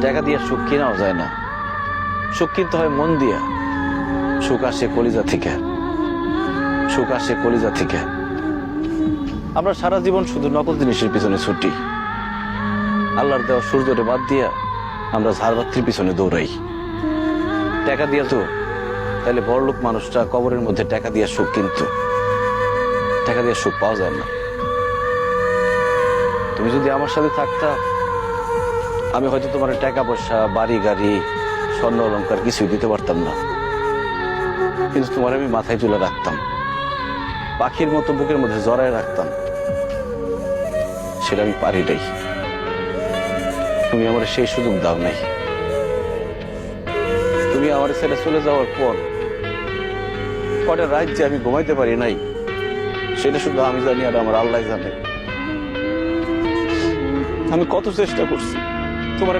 টাকা দিয়ে সুখ কেনাও যায় না, সুখ কিনতে হয় মন দিয়া। সুখ আসে কলিজা থেকে, সুখ আসে কলিজা থেকে। আমরা সারা জীবন শুধু নকল জিনিসের পিছনে ছুটি, আল্লাহর দেওয়া সূর্যরে বাদ দিয়া আমরা ঝাড়বাতির পিছনে দৌড়াই। টাকা দিয়া তো তাহলে বড়লোক মানুষটা কবরের মধ্যে টাকা দিয়ে সুখ কিনত, টাকা দিয়ে সুখ পাওয়া যায় না। তুমি যদি আমার সাথে থাকতা, আমি হয়তো তোমার টাকা পয়সা, বাড়ি গাড়ি, স্বর্ণ অলংকার কিছুই দিতে পারতাম না, কিন্তু তোমার আমি মাথায় তুলে রাখতাম, পাখির মতো বুকের মধ্যে জড়ায় রাখতাম। সেটা আমি পারি নাই, তুমি আমার সেই সুযোগ দাও নাই। তুমি আমার ছেড়ে চলে যাওয়ার পর কটা রাত যে আমি ঘুমাইতে পারি নাই, সেটা শুধু আমি জানি আর আমার আল্লাহ জানে। আমি কত চেষ্টা করছি তোমার